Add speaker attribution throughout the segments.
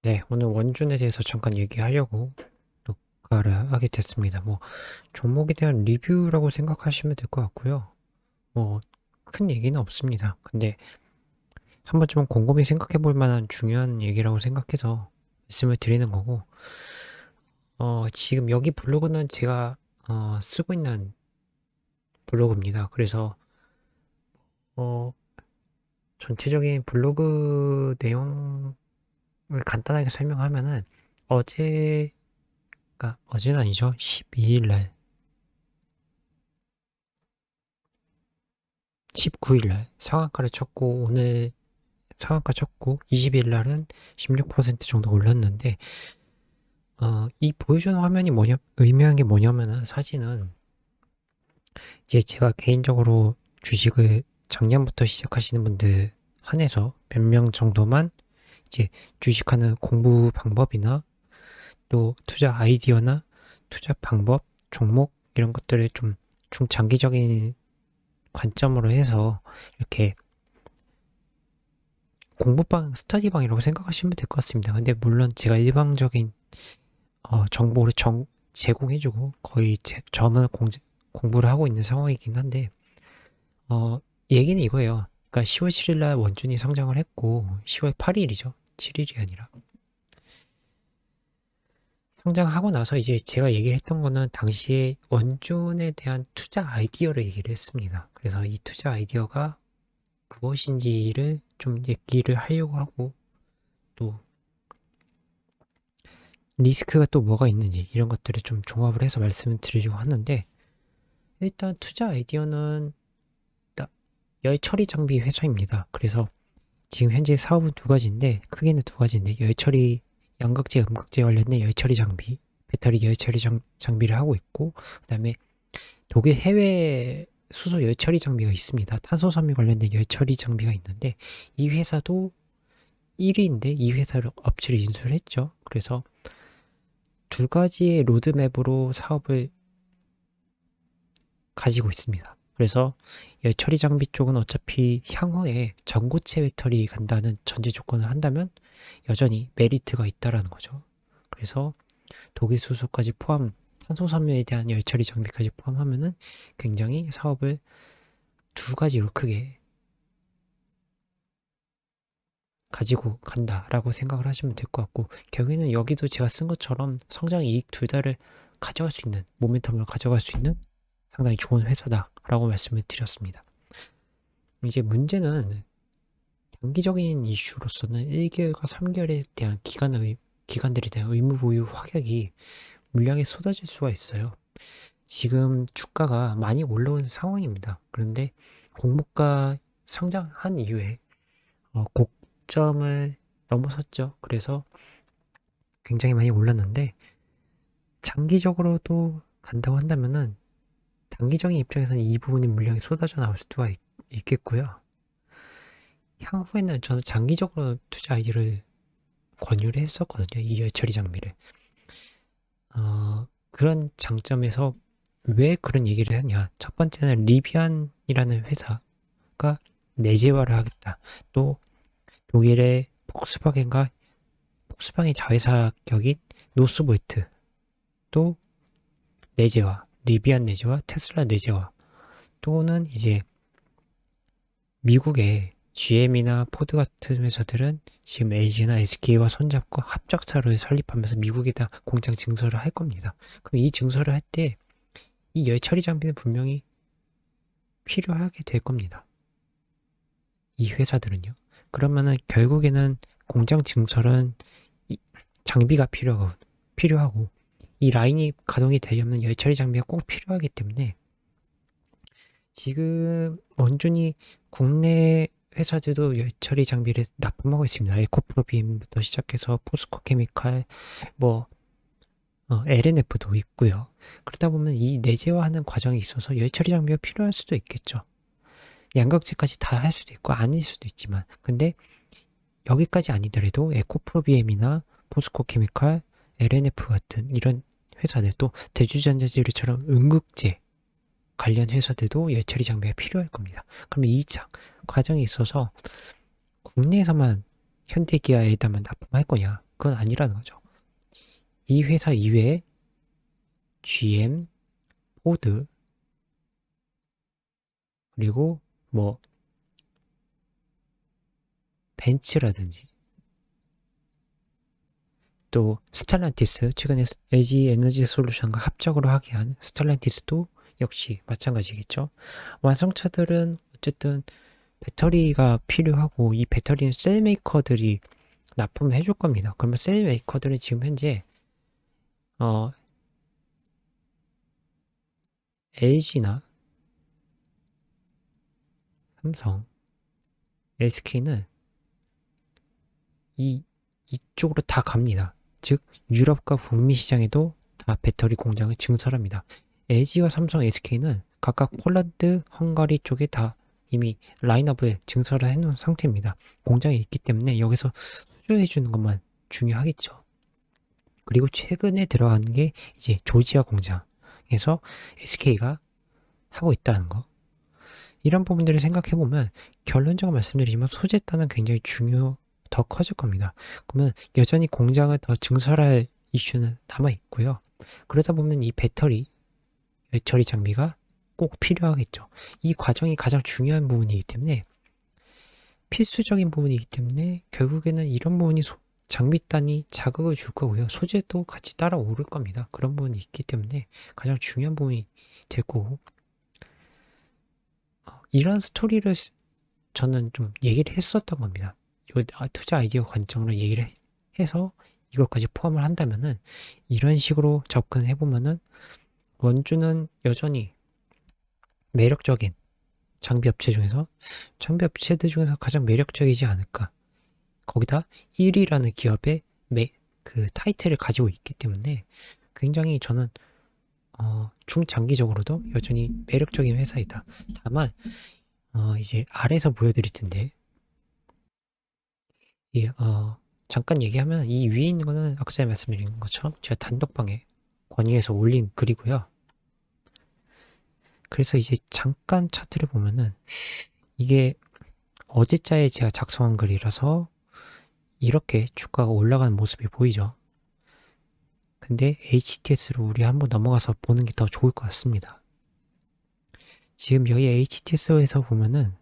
Speaker 1: 네, 오늘 원준에 대해서 잠깐 얘기하려고 녹화를 하게 됐습니다. 종목에 대한 리뷰라고 생각하시면 될 것 같고요. 큰 얘기는 없습니다. 근데 한 번쯤은 곰곰이 생각해 볼 만한 중요한 얘기라고 생각해서 말씀을 드리는 거고, 지금 여기 블로그는 제가, 쓰고 있는 블로그입니다. 그래서, 어, 전체적인 블로그 내용을 간단하게 설명하면은, 어제는 아니죠. 12일 날, 19일 날 상한가를 쳤고, 오늘 상한가 쳤고, 20일 날은 16% 정도 올랐는데, 이 보여주는 화면이 의미하는 게 뭐냐면은, 사진은 이제 제가 개인적으로 주식을 작년부터 시작하시는 분들 한해서 몇 명 정도만 이제 주식하는 공부 방법이나 또 투자 아이디어나 투자 방법, 종목 이런 것들을 좀 중장기적인 관점으로 해서 이렇게 공부방, 스터디방이라고 생각하시면 될 것 같습니다. 근데 물론 제가 일방적인 정보를 제공해주고 거의 저만 공부를 하고 있는 상황이긴 한데 얘기는 이거예요. 그러니까 10월 7일 날 원준이 상장을 했고 10월 8일이죠. 7일이 아니라. 상장하고 나서 이제 제가 얘기를 했던 거는 당시에 원준에 대한 투자 아이디어를 얘기를 했습니다. 그래서 이 투자 아이디어가 무엇인지를 좀 얘기를 하려고 하고 또 리스크가 또 뭐가 있는지 이런 것들을 좀 종합을 해서 말씀을 드리려고 하는데 일단 투자 아이디어는 열 처리 장비 회사입니다. 그래서 지금 현재 사업은 두 가지인데 크게는 두 가지인데 열 처리 양극재, 음극재 관련된 열 처리 장비, 배터리 열 처리 장비를 하고 있고 그다음에 독일 해외 수소 열 처리 장비가 있습니다. 탄소 섬유 관련된 열 처리 장비가 있는데 이 회사도 1위인데 이 회사를 업체를 인수를 했죠. 그래서 두 가지의 로드맵으로 사업을 가지고 있습니다. 그래서 처리 장비 쪽은 어차피 향후에 전고체 배터리 간다는 전제 조건을 한다면 여전히 메리트가 있다라는 거죠. 그래서 독일 수소까지 포함, 탄소 섬유에 대한 열 처리 장비까지 포함하면은 굉장히 사업을 두 가지로 크게 가지고 간다라고 생각을 하시면 될 것 같고 결국에는 여기도 제가 쓴 것처럼 성장 이익 둘 다를 가져갈 수 있는 모멘텀을 가져갈 수 있는 상당히 좋은 회사다라고 말씀을 드렸습니다. 이제 문제는 단기적인 이슈로서는 1개월과 3개월에 대한 기간들에 대한 의무 보유 확약이 물량에 쏟아질 수가 있어요. 지금 주가가 많이 올라온 상황입니다. 그런데 공모가 상장한 이후에 고점을 넘어섰죠. 그래서 굉장히 많이 올랐는데 장기적으로도 간다고 한다면은 단기적인 입장에서는 이 부분이 물량이 쏟아져 나올 수가 있겠고요. 향후에는 저는 장기적으로 투자 아이디어를 권유를 했었거든요. 이 열처리 장비를. 그런 장점에서 왜 그런 얘기를 하냐. 첫 번째는 리비안이라는 회사가 내재화를 하겠다. 또 독일의 폭스바겐의 자회사 격인 노스볼트 또 내재화, 리비안 내재화, 테슬라 내재화 또는 이제 미국의 GM이나 포드 같은 회사들은 지금 LG나 SK와 손잡고 합작사를 설립하면서 미국에다 공장 증설을 할 겁니다. 그럼 이 증설을 할 때 이 열처리 장비는 분명히 필요하게 될 겁니다. 이 회사들은요. 그러면은 결국에는 공장 증설은 장비가 필요하고 이 라인이 가동이 되려면 열처리 장비가 꼭 필요하기 때문에 지금 원준이 국내 회사들도 열처리 장비를 납품하고 있습니다. 에코프로빔부터 시작해서 포스코 케미칼, LNF도 있고요. 그러다 보면 이 내재화하는 과정에 있어서 열처리 장비가 필요할 수도 있겠죠. 양극재까지 다 할 수도 있고 아닐 수도 있지만 근데 여기까지 아니더라도 에코프로비엠이나 포스코 케미칼, LNF 같은 이런 회사들 또 대주전자재료처럼 음극재 관련 회사들도 열처리 장비가 필요할 겁니다. 그러면 이 과정에 있어서 국내에서만 현대기아에다만 납품할 거냐? 그건 아니라는 거죠. 이 회사 이외에 GM, 포드, 그리고 뭐 벤츠라든지 또 스텔란티스, 최근에 LG 에너지 솔루션과 합작으로 하게 한 스텔란티스도 역시 마찬가지겠죠. 완성차들은 어쨌든 배터리가 필요하고 이 배터리는 셀 메이커들이 납품을 해줄 겁니다. 그러면 셀 메이커들은 지금 현재 LG나 삼성, SK는 이쪽으로 다 갑니다. 즉 유럽과 북미 시장에도 다 배터리 공장을 증설합니다. LG와 삼성, SK는 각각 폴란드, 헝가리 쪽에 다 이미 라인업을 증설을 해놓은 상태입니다. 공장이 있기 때문에 여기서 수주해주는 것만 중요하겠죠. 그리고 최근에 들어간 게 이제 조지아 공장에서 SK가 하고 있다는 거. 이런 부분들을 생각해보면 결론적으로 말씀드리지만 소재단은 굉장히 더 커질 겁니다. 그러면 여전히 공장을 더 증설할 이슈는 남아있고요. 그러다 보면 이 배터리, 처리 장비가 꼭 필요하겠죠. 이 과정이 가장 중요한 부분이기 때문에 필수적인 부분이기 때문에 결국에는 이런 부분이 장비단이 자극을 줄 거고요. 소재도 같이 따라 오를 겁니다. 그런 부분이 있기 때문에 가장 중요한 부분이 될 거고 이런 스토리를 저는 좀 얘기를 했었던 겁니다. 투자 아이디어 관점으로 얘기를 해서 이것까지 포함을 한다면은 이런 식으로 접근을 해보면은 원주는 여전히 매력적인 장비 업체들 중에서 가장 매력적이지 않을까. 거기다 1위라는 기업의 그 타이틀을 가지고 있기 때문에 굉장히 저는 중장기적으로도 여전히 매력적인 회사이다. 다만 이제 아래에서 보여드릴 텐데 잠깐 얘기하면 이 위에 있는 거는 아까 전에 말씀드린 것처럼 제가 단독방에 권유해서 올린 글이고요. 그래서 이제 잠깐 차트를 보면은 이게 어제자에 제가 작성한 글이라서 이렇게 주가가 올라가는 모습이 보이죠. 근데 HTS로 우리 한번 넘어가서 보는 게 더 좋을 것 같습니다. 지금 여기 HTS에서 보면은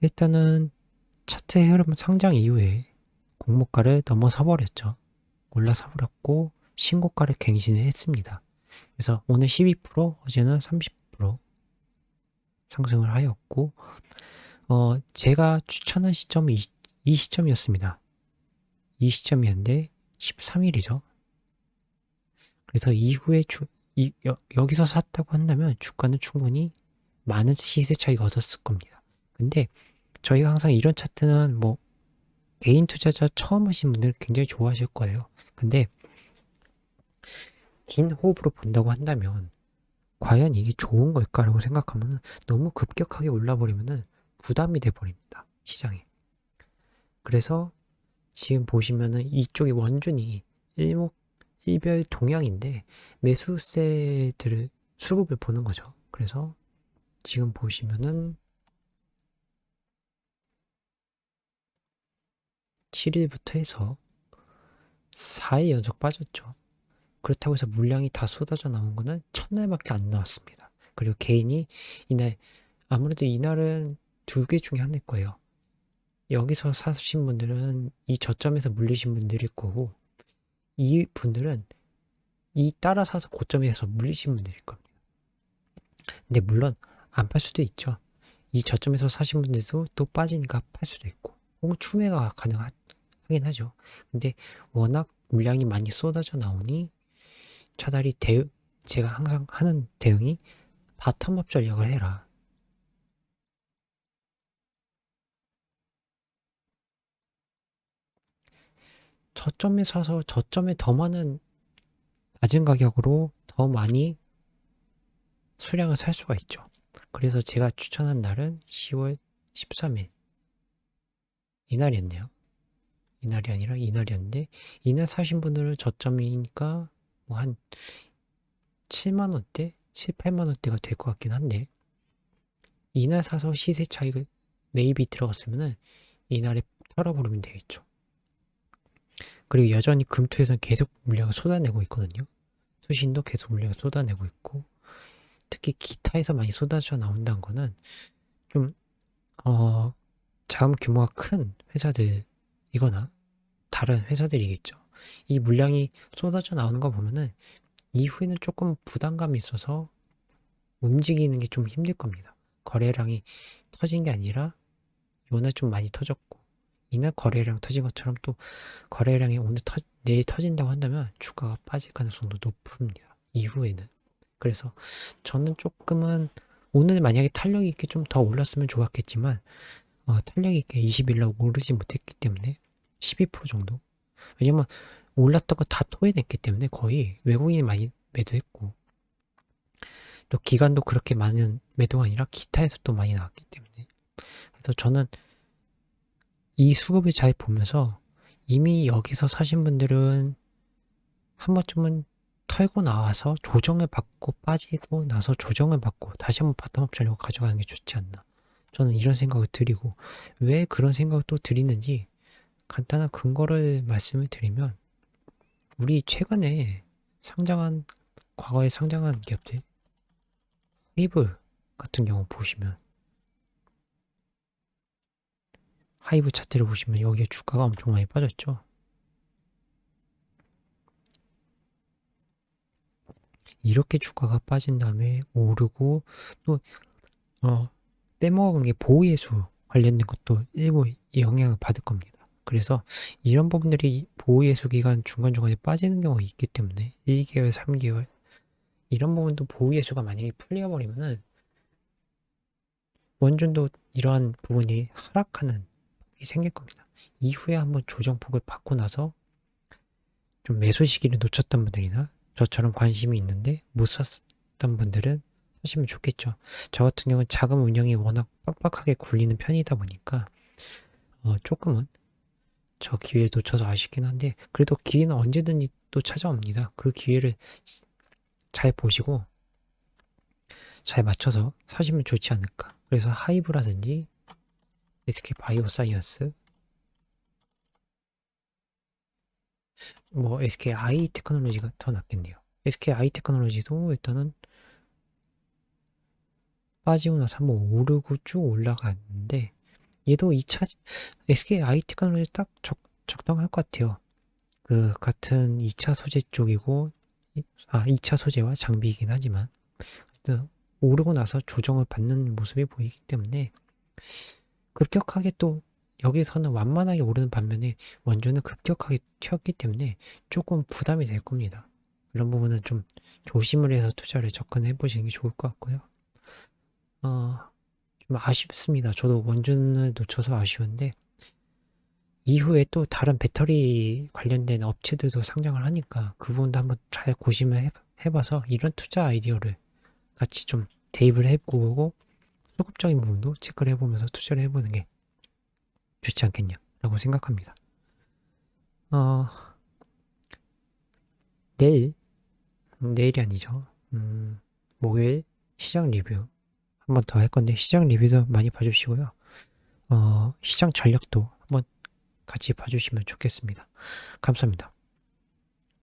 Speaker 1: 일단은 차트의 흐름 상장 이후에 공모가를 넘어서 버렸죠. 올라서 버렸고 신고가를 갱신을 했습니다. 그래서 오늘 12%, 어제는 30% 상승을 하였고 제가 추천한 시점이 이 시점이었습니다. 이 시점이었는데 13일이죠. 그래서 이후에 여기서 샀다고 한다면 주가는 충분히 많은 시세 차익을 얻었을 겁니다. 근데 저희가 항상 이런 차트는 뭐 개인 투자자 처음 하신 분들은 굉장히 좋아하실 거예요. 근데 긴 호흡으로 본다고 한다면 과연 이게 좋은 걸까라고 생각하면 너무 급격하게 올라버리면 부담이 돼버립니다. 시장에. 그래서 지금 보시면은 이쪽이 원준이 일별 동향인데 매수세들을 수급을 보는 거죠. 그래서 지금 보시면은 7일부터 해서 4일 연속 빠졌죠. 그렇다고 해서 물량이 다 쏟아져 나온 거는 첫날밖에 안 나왔습니다. 그리고 개인이 아무래도 이날은 두 개 중에 하나일 거예요. 여기서 사신 분들은 이 저점에서 물리신 분들일 거고 이 분들은 이 따라 사서 고점에서 물리신 분들일 겁니다. 근데 물론 안 팔 수도 있죠. 이 저점에서 사신 분들도 또 빠지니까 팔 수도 있고 혹은 추매가 가능하긴 하죠. 근데 워낙 물량이 많이 쏟아져 나오니 차라리 제가 항상 하는 대응이 바텀업 전략을 해라. 저점에 사서 저점에 더 많은 낮은 가격으로 더 많이 수량을 살 수가 있죠. 그래서 제가 추천한 날은 10월 13일 이날이었네요. 이날이 아니라 이날이었는데 이날 사신 분들은 저점이니까 뭐 한 7만원대? 7, 8만원대가 될 것 같긴 한데 이날 사서 시세 차익을 매입이 들어갔으면은 이날에 털어버리면 되겠죠. 그리고 여전히 금투에서는 계속 물량을 쏟아내고 있거든요. 수신도 계속 물량을 쏟아내고 있고, 특히 기타에서 많이 쏟아져 나온다는 거는 좀 자금 규모가 큰 회사들이거나 다른 회사들이겠죠. 이 물량이 쏟아져 나오는 거 보면은 이후에는 조금 부담감이 있어서 움직이는 게 좀 힘들 겁니다. 거래량이 터진 게 아니라 오늘 좀 많이 터졌고, 이날 거래량 터진 것처럼 또 거래량이 내일 터진다고 한다면 주가가 빠질 가능성도 높습니다. 이후에는. 그래서 저는 조금은 오늘 만약에 탄력 있게 좀 더 올랐으면 좋았겠지만 탄력 있게 20일날 오르지 못했기 때문에 12% 정도. 왜냐면 올랐던 거 다 토해냈기 때문에 거의 외국인이 많이 매도했고, 또 기관도 그렇게 많은 매도가 아니라 기타에서 또 많이 나왔기 때문에. 그래서 저는 이 수급을 잘 보면서 이미 여기서 사신 분들은 한 번쯤은 털고 나와서 조정을 받고 빠지고 나서 조정을 받고 다시 한번 바텀업 전략을 가져가는 게 좋지 않나. 저는 이런 생각을 드리고, 왜 그런 생각을 또 드리는지 간단한 근거를 말씀을 드리면, 우리 최근에 과거에 상장한 기업들, 하이브 같은 경우 보시면, 하이브 차트를 보시면 여기에 주가가 엄청 많이 빠졌죠. 이렇게 주가가 빠진 다음에 오르고, 또 빼먹은 게 보호예수 관련된 것도 일부 영향을 받을 겁니다. 그래서 이런 부분들이 보호예수 기간 중간중간에 빠지는 경우가 있기 때문에 1개월, 3개월 이런 부분도 보호예수가 만약에 풀려버리면은 원준도 이러한 부분이 하락하는 폭이 생길 겁니다. 이후에 한번 조정폭을 받고 나서 좀 매수 시기를 놓쳤던 분들이나 저처럼 관심이 있는데 못 샀던 분들은 사시면 좋겠죠. 저 같은 경우는 자금 운영이 워낙 빡빡하게 굴리는 편이다 보니까 조금은 저 기회를 놓쳐서 아쉽긴 한데, 그래도 기회는 언제든지 또 찾아옵니다. 그 기회를 잘 보시고 잘 맞춰서 사시면 좋지 않을까. 그래서 하이브라든지 SK 바이오사이언스, 뭐 SK 아이 테크놀로지가 더 낫겠네요. SK 아이 테크놀로지도 일단은 빠지고 나서 한번 오르고 쭉 올라갔는데, 얘도 2차 SK 아이 테크놀로지 딱 적당할 것 같아요. 그 같은 2차 소재 쪽이고 2차 소재와 장비이긴 하지만 오르고 나서 조정을 받는 모습이 보이기 때문에, 급격하게 또 여기서는 완만하게 오르는 반면에 원주는 급격하게 튀었기 때문에 조금 부담이 될 겁니다. 이런 부분은 좀 조심을 해서 투자를 접근해 보시는 게 좋을 것 같고요. 좀 아쉽습니다. 저도 원준을 놓쳐서 아쉬운데, 이후에 또 다른 배터리 관련된 업체들도 상장을 하니까 그 부분도 한번 잘 고심을 해봐서 이런 투자 아이디어를 같이 좀 대입을 해보고 수급적인 부분도 체크를 해보면서 투자를 해보는 게 좋지 않겠냐라고 생각합니다. 내일이 아니죠. 목요일 시장 리뷰 한 번 더 할 건데, 시장 리뷰도 많이 봐주시고요. 시장 전략도 한번 같이 봐주시면 좋겠습니다. 감사합니다.